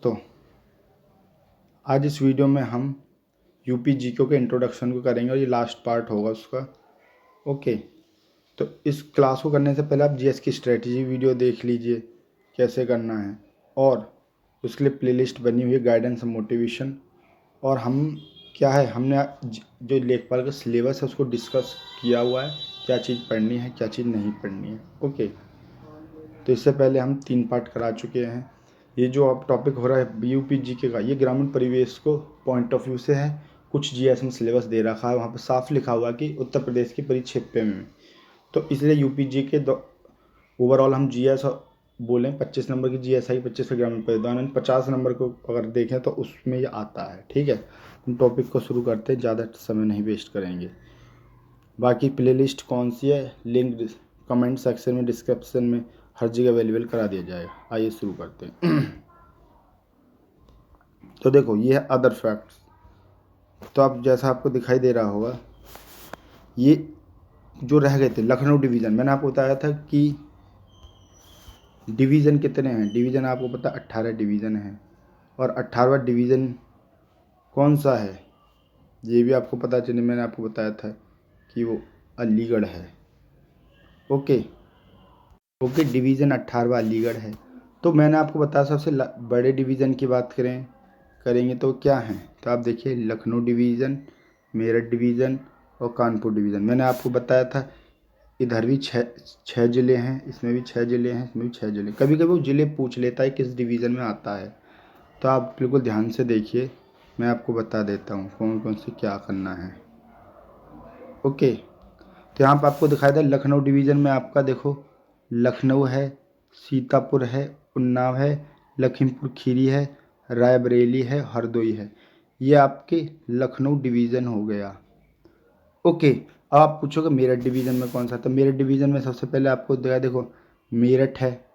तो आज इस वीडियो में हम यूपी जीके के इंट्रोडक्शन को करेंगे और ये लास्ट पार्ट होगा उसका। ओके, तो इस क्लास को करने से पहले आप जीएस की स्ट्रेटजी वीडियो देख लीजिए कैसे करना है, और उसके लिए प्लेलिस्ट बनी हुई है गाइडेंस और मोटिवेशन। और हम क्या है, हमने जो लेखपाल का सिलेबस है उसको डिस्कस किया हुआ है, क्या चीज़ पढ़नी है क्या चीज़ नहीं पढ़नी है। ओके, तो इससे पहले हम 3 पार्ट करा चुके हैं। ये जो अब टॉपिक हो रहा है यूपी जीके का, ये ग्रामीण परिवेश को पॉइंट ऑफ व्यू से है। कुछ जीएस में सिलेबस दे रखा है, वहाँ पर साफ लिखा हुआ कि उत्तर प्रदेश की परिक्षेत्र में, तो इसलिए यूपी जीके ओवरऑल हम जीएस बोलें 25 नंबर की जीएस आई, 25 का ग्रामीण परिवेश, 50 नंबर को अगर देखें तो उसमें ये आता है। ठीक है, हम टॉपिक को शुरू करते हैं, ज़्यादा समय नहीं वेस्ट करेंगे। बाकी प्लेलिस्ट कौन सी है, लिंक कमेंट सेक्शन में, डिस्क्रिप्शन में हर जगह अवेलेबल करा दिया जाएगा। आइए शुरू करते हैं। तो देखो, ये है अदर फैक्ट्स। तो अब जैसा आपको दिखाई दे रहा होगा, ये जो रह गए थे लखनऊ डिवीज़न, मैंने आपको बताया था कि डिवीज़न कितने हैं। डिवीज़न आपको पता 18 डिवीज़न है, और 18वां डिवीज़न कौन सा है ये भी आपको पता चले। मैंने आपको बताया था कि वो अलीगढ़ है। ओके, डिवीज़न 18वां अलीगढ़ है। तो मैंने आपको बताया सबसे बड़े डिवीज़न की बात करेंगे तो क्या हैं, तो आप देखिए लखनऊ डिवीज़न, मेरठ डिवीज़न और कानपुर डिवीज़न। मैंने आपको बताया था इधर भी छः ज़िले हैं, इसमें भी 6 ज़िले हैं, इसमें भी 6 ज़िले। कभी कभी वो ज़िले पूछ लेता है किस डिवीज़न में आता है, तो आप बिल्कुल ध्यान से देखिए, मैं आपको बता देता हूँ कौन कौन से क्या करना है। ओके, तो यहाँ पर आपको दिखाया था लखनऊ डिवीज़न में आपका देखो लखनऊ है, सीतापुर है, उन्नाव है, लखीमपुर खीरी है, रायबरेली है, हरदोई है। ये आपके लखनऊ डिवीज़न हो गया। ओके, अब आप पूछोगे मेरठ डिवीज़न में कौन सा, तो मेरठ डिवीज़न में सबसे पहले आपको देखो मेरठ है,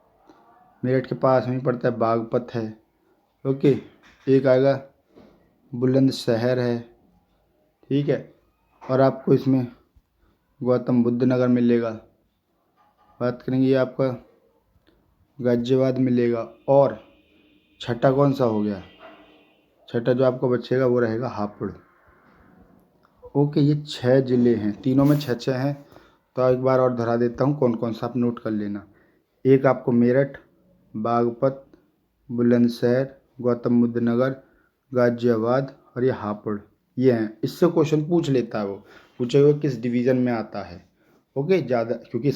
मेरठ के पास में पड़ता है बागपत है। ओके, एक आएगा बुलंदशहर है। ठीक है, और आपको इसमें गौतम बुद्ध नगर मिलेगा। बात करेंगे ये आपका गाजियाबाद मिलेगा। और छठा कौन सा हो गया, छठा जो आपको बचेगा वो रहेगा हापुड़। ओके, ये 6 ज़िले हैं, तीनों में 6 हैं। तो एक बार और दोहरा देता हूँ कौन कौन सा, आप नोट कर लेना। एक आपको मेरठ, बागपत, बुलंदशहर, गौतम बुद्ध नगर, गाजियाबाद और ये हापुड़, ये हैं। इससे क्वेश्चन पूछ लेता है, वो पूछेगा किस डिवीज़न में आता है। ओके, ज़्यादा क्योंकि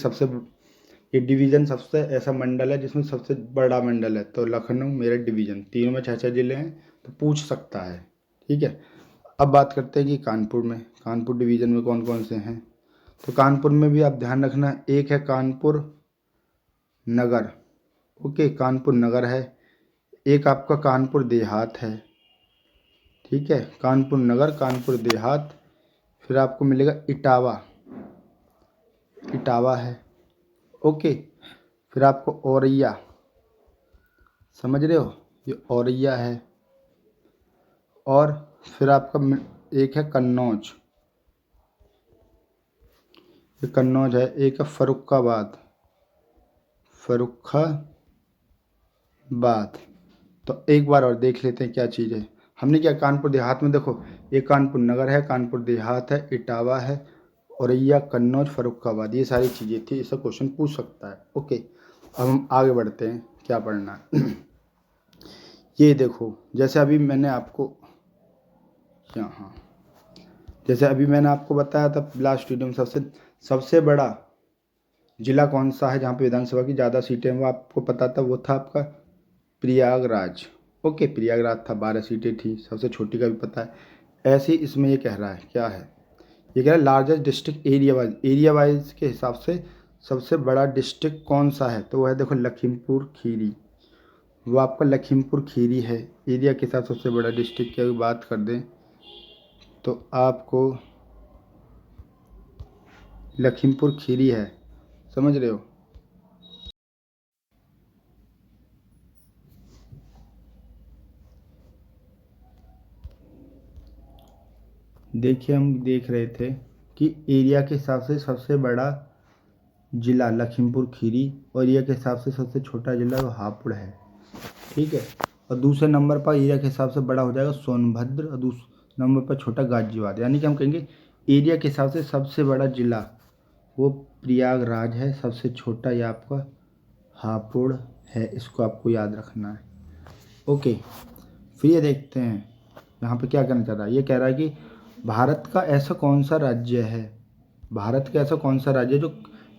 ये डिवीज़न सबसे ऐसा मंडल है जिसमें सबसे बड़ा मंडल है, तो लखनऊ मेरठ डिवीज़न तीनों में 6 ज़िले हैं, तो पूछ सकता है। ठीक है, अब बात करते हैं कि कानपुर डिवीज़न में कौन कौन से हैं। तो कानपुर में भी आप ध्यान रखना, एक है कानपुर नगर। ओके, कानपुर नगर है। एक आपका कानपुर देहात है। ठीक है, कानपुर नगर, कानपुर देहात। फिर आपको मिलेगा इटावा है। ओके, फिर आपको औरैया, समझ रहे हो, ये औरैया है। और फिर आपका एक है कन्नौज, ये कन्नौज है। एक है फर्रुखाबाद। तो एक बार और देख लेते हैं क्या चीज़ है। हमने क्या कानपुर देहात में देखो, एक कानपुर नगर है, कानपुर देहात है, इटावा है, औरैया, कन्नौज, फर्रुखाबाद, ये सारी चीज़ें थी। इसका क्वेश्चन पूछ सकता है। ओके, अब हम आगे बढ़ते हैं, क्या पढ़ना है। ये देखो, जैसे अभी मैंने आपको बताया था लास्ट वीडियो में, सबसे बड़ा जिला कौन सा है जहाँ पे विधानसभा की ज़्यादा सीटें हैं, वो आपको पता था, वो था आपका प्रयागराज। ओके, प्रयागराज था, 12 सीटें थी, सबसे छोटी का भी पता है। ऐसे ही इसमें ये कह रहा है, क्या है, ये कह रहा है लार्जेस्ट डिस्ट्रिक्ट एरिया वाइज के हिसाब से सबसे बड़ा डिस्ट्रिक्ट कौन सा है, तो वो है देखो लखीमपुर खीरी। वो आपका लखीमपुर खीरी है। एरिया के साथ सबसे बड़ा डिस्ट्रिक्ट की बात कर दें तो आपको लखीमपुर खीरी है, समझ रहे हो। देखिए, हम देख रहे थे कि एरिया के हिसाब से सबसे बड़ा ज़िला लखीमपुर खीरी, और एरिया के हिसाब से सबसे छोटा ज़िला वो हापुड़ है। ठीक है, और दूसरे नंबर पर एरिया के हिसाब से बड़ा हो जाएगा सोनभद्र, और दूसरे नंबर पर छोटा गाजियाबाद। यानी कि हम कहेंगे एरिया के हिसाब से सबसे बड़ा जिला वो प्रयागराज है, सबसे छोटा ये आपका हापुड़ है। इसको आपको याद रखना है। ओके, फिर ये देखते हैं यहाँ पे क्या कहना चाह रहा है। ये कह रहा है कि भारत का ऐसा कौन सा राज्य है, भारत का ऐसा कौन सा राज्य जो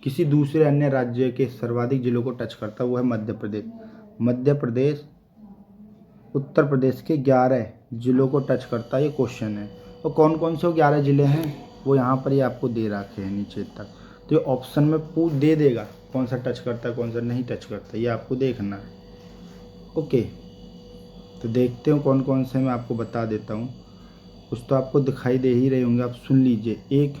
किसी दूसरे अन्य राज्य के सर्वाधिक जिलों को टच करता है, वो है मध्य प्रदेश। मध्य प्रदेश उत्तर प्रदेश के 11 जिलों को टच करता है, ये क्वेश्चन है। तो कौन कौन से वो 11 ज़िले हैं वो यहाँ पर ये आपको दे रखे हैं नीचे तक। तो ये ऑप्शन में पूछ दे देगा कौन सा टच करता है कौन सा नहीं टच करता, ये आपको देखना है। ओके, तो देखते हो कौन कौन से मैं आपको बता देता हूँ। कुछ तो आपको दिखाई दे ही रहे होंगे, आप सुन लीजिए। एक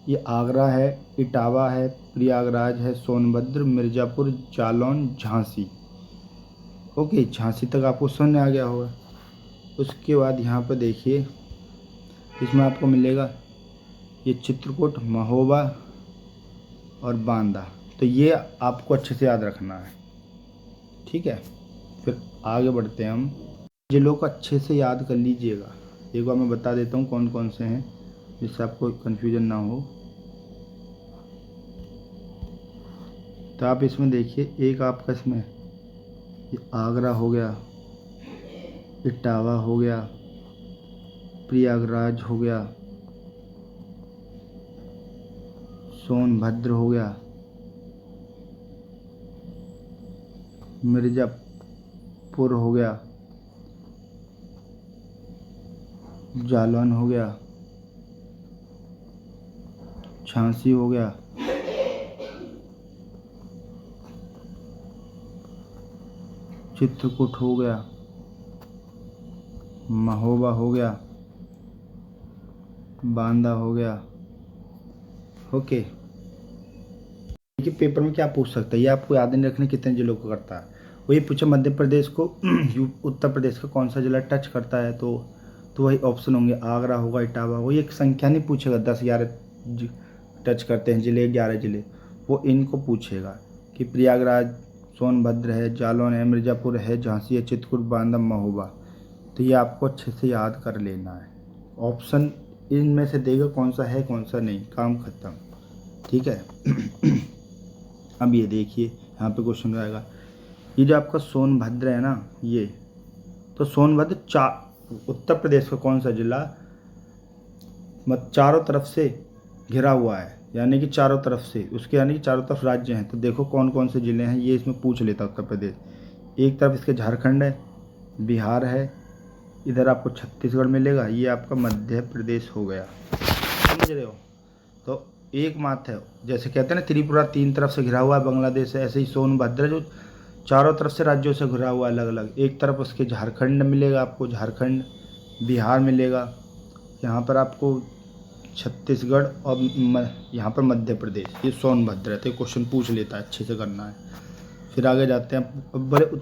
ये आगरा है, इटावा है, प्रयागराज है, सोनभद्र, मिर्ज़ापुर, जालौन, झांसी। ओके, झांसी तक आपको समझ आ गया होगा। उसके बाद यहाँ पर देखिए, इसमें आपको मिलेगा ये चित्रकूट, महोबा और बांदा। तो ये आपको अच्छे से याद रखना है, ठीक है। फिर आगे बढ़ते हैं हम। जिलों को अच्छे से याद कर लीजिएगा। एक बार मैं बता देता हूँ कौन कौन से हैं, जिससे आपको कन्फ्यूजन ना हो। तो आप इसमें देखिए, एक आपका इसमें ये आगरा हो गया, इटावा हो गया, प्रयागराज हो गया, सोनभद्र हो गया, मिर्ज़ापुर हो गया, जालौन हो गया, झांसी हो गया, चित्रकूट हो गया, महोबा हो गया, बांदा हो गया। ओके, देखिए पेपर में क्या पूछ सकता है, ये आपको याद नहीं रखने कितने जिलों को करता है। वही पूछा मध्य प्रदेश को उत्तर प्रदेश का कौन सा जिला टच करता है, तो वही ऑप्शन होंगे, आगरा होगा, इटावा। वही एक संख्या नहीं पूछेगा 10-11 टच करते हैं जिले, 11 जिले, वो इनको पूछेगा कि प्रयागराज, सोनभद्र है, जालौन है, मिर्ज़ापुर है, झांसी है, चित्रकूट, बांदा, महोबा। तो ये आपको अच्छे से याद कर लेना है। ऑप्शन इनमें से देगा कौन सा है कौन सा नहीं, काम खत्म, ठीक है। अब ये देखिए यहाँ पे क्वेश्चन आएगा, ये जो आपका सोनभद्र है ना, ये तो सोनभद्र उत्तर प्रदेश का कौन सा जिला चारों तरफ से घिरा हुआ है, यानी कि चारों तरफ से उसके, यानी कि चारों तरफ राज्य हैं। तो देखो कौन कौन से ज़िले हैं, ये इसमें पूछ लेता उत्तर प्रदेश। एक तरफ इसके झारखंड है, बिहार है, इधर आपको छत्तीसगढ़ मिलेगा, ये आपका मध्य प्रदेश हो गया, समझ रहे हो। तो एक मात्र है, जैसे कहते हैं ना त्रिपुरा 3 तरफ से घिरा हुआ है बांग्लादेश है, ऐसे ही सोनभद्र जो चारों तरफ से राज्यों से घिरा हुआ है अलग अलग। एक तरफ उसके झारखंड मिलेगा आपको, झारखंड, बिहार मिलेगा, यहाँ पर आपको छत्तीसगढ़, और यहाँ पर मध्य प्रदेश, ये सोनभद्र है। तो क्वेश्चन पूछ लेता है, अच्छे से करना है। फिर आगे जाते हैं,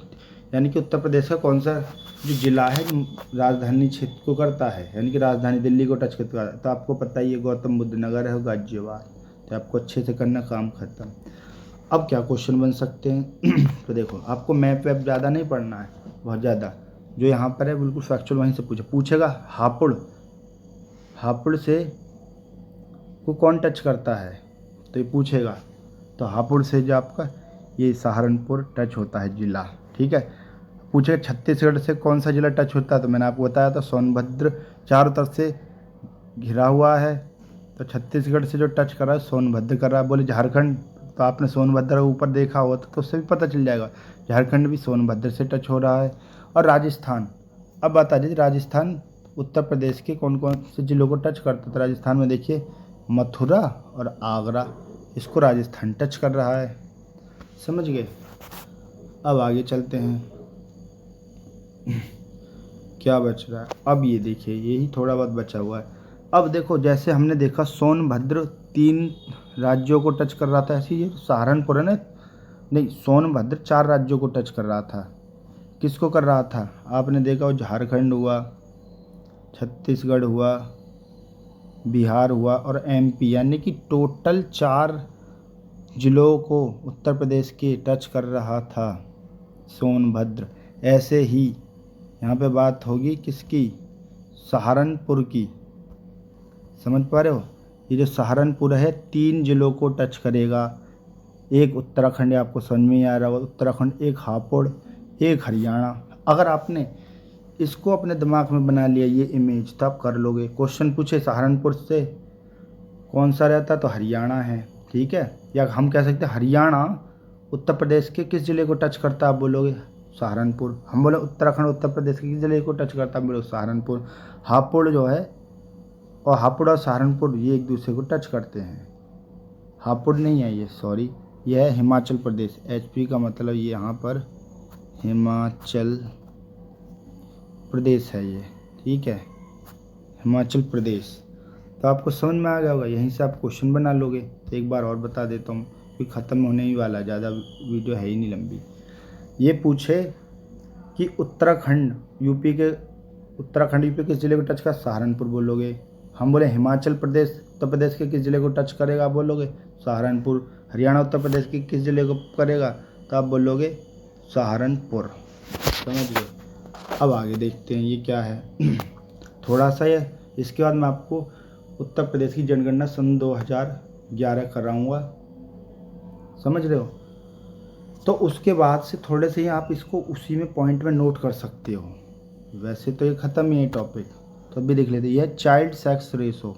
यानी कि उत्तर प्रदेश का कौन सा जो जिला है राजधानी क्षेत्र को करता है, यानी कि राजधानी दिल्ली को टच करता है। तो आपको पता ही है गौतम बुद्ध नगर है और गाजियाबाद। तो आपको अच्छे से करना, काम खत्म। अब क्या क्वेश्चन बन सकते हैं तो देखो, आपको मैप वैप ज़्यादा नहीं पढ़ना है, बहुत ज़्यादा। जो यहाँ पर है बिल्कुल फैक्चुअल वहीं से पूछेगा। हापुड़ से को कौन टच करता है, तो ये पूछेगा। तो हापुड़ से जो आपका ये सहारनपुर टच होता है जिला, ठीक है। पूछेगा छत्तीसगढ़ से कौन सा जिला टच होता है, तो मैंने आपको बताया था सोनभद्र चारों तरफ से घिरा हुआ है, तो छत्तीसगढ़ से जो टच कर रहा है सोनभद्र कर रहा है। बोले झारखंड, तो आपने सोनभद्र ऊपर देखा हो तो उससे भी पता चल जाएगा, झारखंड भी सोनभद्र से टच हो रहा है। और राजस्थान, अब बता दीजिए राजस्थान उत्तर प्रदेश के कौन कौन से जिलों को टच करता है। तो राजस्थान में देखिए मथुरा और आगरा, इसको राजस्थान टच कर रहा है, समझ गए। अब आगे चलते हैं, क्या बच रहा है। अब ये देखिए, यही थोड़ा बहुत बचा हुआ है। अब देखो, जैसे हमने देखा सोनभद्र 3 राज्यों को टच कर रहा था, ऐसे ये सहारनपुर है ना, नहीं, सोनभद्र 4 राज्यों को टच कर रहा था। किसको कर रहा था, आपने देखा वो झारखंड हुआ, छत्तीसगढ़ हुआ, बिहार हुआ और एमपी, यानी कि टोटल 4 जिलों को उत्तर प्रदेश के टच कर रहा था सोनभद्र। ऐसे ही यहाँ पे बात होगी किसकी, सहारनपुर की। समझ पा रहे हो, ये जो सहारनपुर है 3 जिलों को टच करेगा। एक उत्तराखंड, आपको समझ में ही आ रहा होगा, उत्तराखंड, एक हापुड़, एक हरियाणा। अगर आपने इसको अपने दिमाग में बना लिया ये इमेज, तो आप कर लोगे। क्वेश्चन पूछे सहारनपुर से कौन सा रहता तो हरियाणा है, ठीक है। या हम कह सकते हैं हरियाणा उत्तर प्रदेश के किस जिले को टच करता, आप बोलोगे सहारनपुर। हम बोले उत्तराखंड उत्तर प्रदेश के किस जिले को टच करता, आप बोलोगे सहारनपुर। हापुड़ जो है, और हापुड़ और सहारनपुर ये एक दूसरे को टच करते हैं। हापुड़ नहीं है ये, सॉरी, यह है हिमाचल प्रदेश। HP का मतलब ये यहाँ पर हिमाचल प्रदेश है ये, ठीक है, हिमाचल प्रदेश। तो आपको समझ में आ गया होगा, यहीं से आप क्वेश्चन बना लोगे। तो एक बार और बता देता हूँ, क्योंकि ख़त्म होने ही वाला, ज़्यादा वीडियो है ही नहीं लंबी। ये पूछे कि उत्तराखंड यूपी किस जिले को टच कर, सहारनपुर बोलोगे। हम बोले हिमाचल प्रदेश उत्तर प्रदेश के किस जिले को टच करेगा, आप बोलोगे सहारनपुर। हरियाणा उत्तर प्रदेश के किस जिले को करेगा, तो आप बोलोगे सहारनपुर। समझ गए। अब आगे देखते हैं ये क्या है। थोड़ा सा ये, इसके बाद मैं आपको उत्तर प्रदेश की जनगणना सन 2011 कराऊंगा, समझ रहे हो। तो उसके बाद से थोड़े से ही आप इसको उसी में पॉइंट में नोट कर सकते हो। वैसे तो ये ख़त्म ही है टॉपिक, तो अभी देख लेते हैं। यह child sex ratio,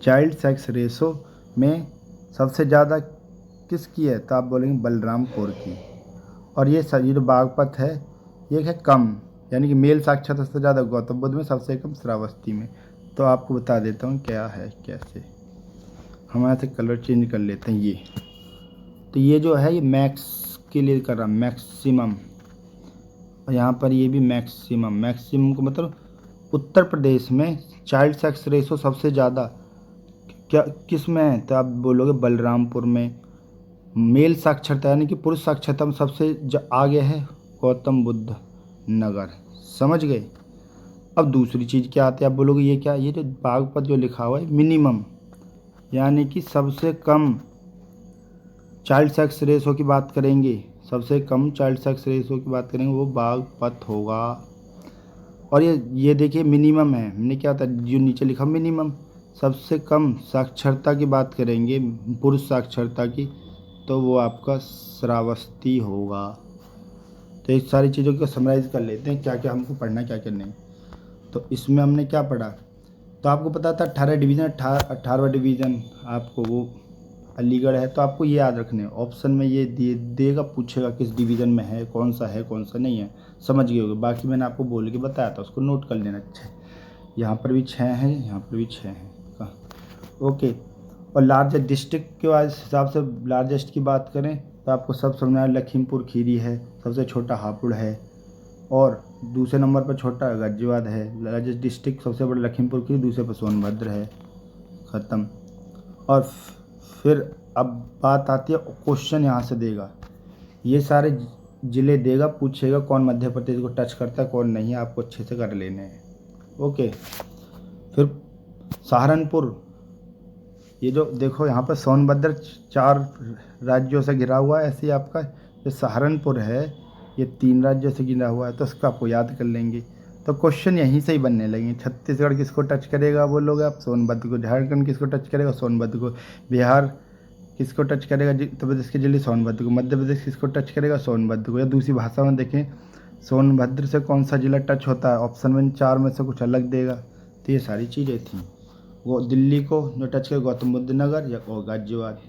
child sex ratio में सबसे ज़्यादा किसकी है, तो आप बोलेंगे बलरामपुर की। और ये जो बागपत है ये है कम, यानी कि मेल साक्षरता सबसे ज़्यादा गौतम बुद्ध में, सबसे कम श्रावस्ती में। तो आपको बता देता हूँ क्या है कैसे। हम यहाँ से कलर चेंज कर लेते हैं ये। तो ये जो है ये मैक्स के लिए कर रहा, मैक्सिमम, और यहाँ पर ये भी मैक्सिमम। मैक्सिमम को मतलब उत्तर प्रदेश में चाइल्ड सेक्स रेशो सबसे ज़्यादा क्या किस में है, तो आप बोलोगे बलरामपुर में। मेल साक्षरता यानी कि पुरुष साक्षरता में सबसे आगे है गौतम बुद्ध नगर। समझ गए। अब दूसरी चीज़ क्या आती है, आप बोलोगे ये क्या, ये जो बागपत जो लिखा हुआ है मिनिमम, यानी कि सबसे कम चाइल्ड सेक्स रेशो की बात करेंगे, सबसे कम चाइल्ड सेक्स रेशो की बात करेंगे वो बागपत होगा। और ये देखिए मिनिमम है, हमने क्या होता है जो नीचे लिखा मिनिमम, सबसे कम साक्षरता की बात करेंगे पुरुष साक्षरता की, तो वो आपका श्रावस्ती होगा। तो इस सारी चीज़ों को समराइज़ कर लेते हैं, क्या क्या हमको पढ़ना क्या क्या नहीं। तो इसमें हमने क्या पढ़ा, तो आपको पता था 18 डिवीज़न, 18वां डिवीज़न आपको वो अलीगढ़ है। तो आपको ये याद रखने, ऑप्शन में ये देगा, पूछेगा किस डिवीज़न में है, कौन सा नहीं है, समझ गए होगे। बाकी मैंने आपको बोल के बताया था, उसको नोट कर लेना। अच्छा, यहाँ पर भी 6 हैं, यहाँ पर भी 6 हैं, ओके। और लार्जेस्ट डिस्ट्रिक्ट के हिसाब से लार्जेस्ट की बात करें तो आपको सब समझ में आया, लखीमपुर खीरी है, सबसे छोटा हापुड़ है, और दूसरे नंबर पर छोटा गाजियाबाद है। लार्जेस्ट डिस्ट्रिक्ट सबसे बड़ा लखीमपुर खीरी, दूसरे पर सोनभद्र है, ख़त्म। और फिर अब बात आती है, क्वेश्चन यहाँ से देगा, ये सारे ज़िले देगा, पूछेगा कौन मध्य प्रदेश को टच करता है कौन नहीं, आपको अच्छे से कर लेने हैं, ओके। फिर सहारनपुर, ये जो देखो यहाँ पर सोनभद्र 4 राज्यों से घिरा हुआ है, ऐसे ही आपका जो सहारनपुर है ये 3 राज्यों से घिरा हुआ है, तो उसको आपको याद कर लेंगे। तो क्वेश्चन यहीं से ही बनने लगेंगे। छत्तीसगढ़ किसको टच करेगा बोलोगे आप, सोनभद्र को। झारखंड किसको टच करेगा, सोनभद्र को। बिहार किसको टच करेगा, उत्तर प्रदेश के जिले, सोनभद्र को। मध्य प्रदेश किसको टच करेगा, सोनभद्र को। या दूसरी भाषा में देखें, सोनभद्र से कौन सा जिला टच होता है, ऑप्शन में 4 में से कुछ अलग देगा। तो ये सारी चीज़ें थी। वो दिल्ली को जो टच करे गौतम बुद्ध नगर या गाजियाबाद।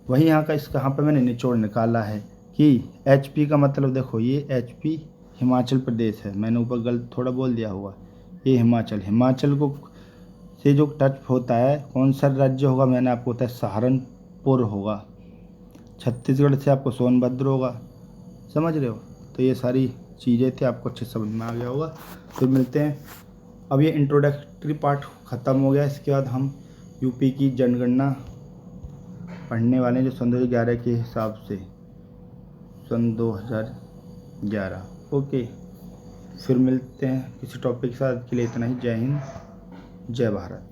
वहीं यहाँ का यहाँ पर मैंने निचोड़ निकाला है कि HP का मतलब देखो, ये HP हिमाचल प्रदेश है, मैंने ऊपर गलत थोड़ा बोल दिया हुआ, ये हिमाचल को से जो टच होता है कौन सा राज्य होगा, मैंने आपको बताया सहारनपुर होगा। छत्तीसगढ़ से आपको सोनभद्र होगा, समझ रहे हो। तो ये सारी चीज़ें थी, आपको अच्छे समझ में आ गया होगा। फिर मिलते हैं। अब ये इंट्रोडक्टरी पार्ट ख़त्म हो गया, इसके बाद हम यूपी की जनगणना पढ़ने वाले हैं, जो सन 2011 के हिसाब से, सन 2011, ओके। फिर मिलते हैं किसी टॉपिक के साथ, के लिए इतना ही। जय हिंद, जय भारत।